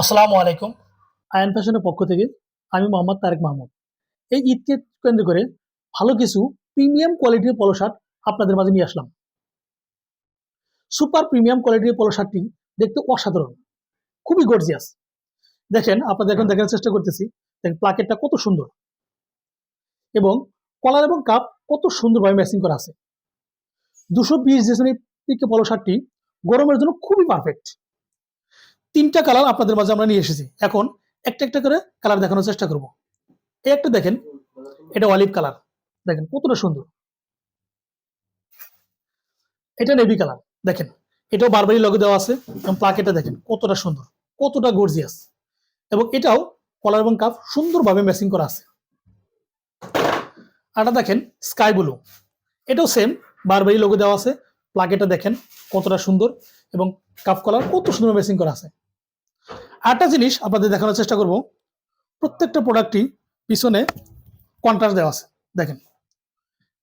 আসসালামু আলাইকুম। আয়ান ফ্যাশনের পক্ষ থেকে আমি মোহাম্মদ তারেক মাহমুদ। এই ঈদকে কেন্দ্র করে ভালো কিছু প্রিমিয়াম কোয়ালিটির পলো শার্ট আপনাদের মাঝে নিয়ে আসলাম। সুপার প্রিমিয়াম কোয়ালিটির পলো শার্টটি দেখতে অসাধারণ, খুবই গর্জিয়াস। দেখেন, আপনাদের এখন দেখার চেষ্টা করতেছি। দেখেন প্লাকেটটা কত সুন্দর এবং কলার এবং কাপ কত সুন্দরভাবে ম্যাচিং করা আছে। 220 ডিসেম্বর পিকে পলো শার্টটি গরমের জন্য খুবই পারফেক্ট। 3টা কালার আপনাদের মাঝে আমরা নিয়ে এসেছি। এখন একটা একটা করে কালার দেখানোর চেষ্টা করব। এই একটা দেখেন, এটা অলিভ কালার, দেখেন কতটা সুন্দর। এটা নেভি কালার, দেখেন এটাও বারবারি লগে দেওয়া আছে এবং প্লাকেটটা দেখেন কতটা সুন্দর, কতটা গর্জিয়াস। এবং এটাও কলার এবং কাপ সুন্দরভাবে ম্যাচিং করা আছে। আরটা দেখেন স্কাই ব্লু, এটাও সেম বারবারি লগে দেওয়া আছে, প্লাকেটটা দেখেন কতটা সুন্দর এবং কাপ কলার কত সুন্দর ম্যাচিং করা আছে। আরেকটা জিনিস আপনাদের দেখানোর চেষ্টা করব, প্রত্যেকটা প্রোডাক্টই পিছনে কন্ট্রাস্ট দেওয়া আছে। দেখেন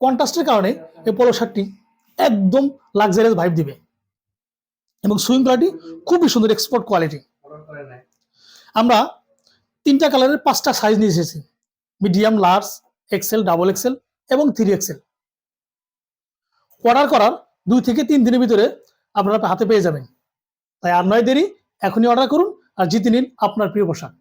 কন্ট্রাস্টের কারণে এই পলো শার্টটি একদম লাক্সারিয়াস ভাইব দিবে এবং সুইং কোয়ালিটি খুবই সুন্দর, এক্সপোর্ট কোয়ালিটি। আমরা 3টা কালারের 5টা সাইজ নিয়ে এসেছি, medium, large, XL, double XL এবং 3 এক্সেল। অর্ডার করার 2 থেকে 3 দিনের ভিতরে আপনারা হাতে পেয়ে যাবেন। তাই আর নয় দেরি, এখনই অর্ডার করুন আর জিতে নিন আপনার প্রিয় পোশাক।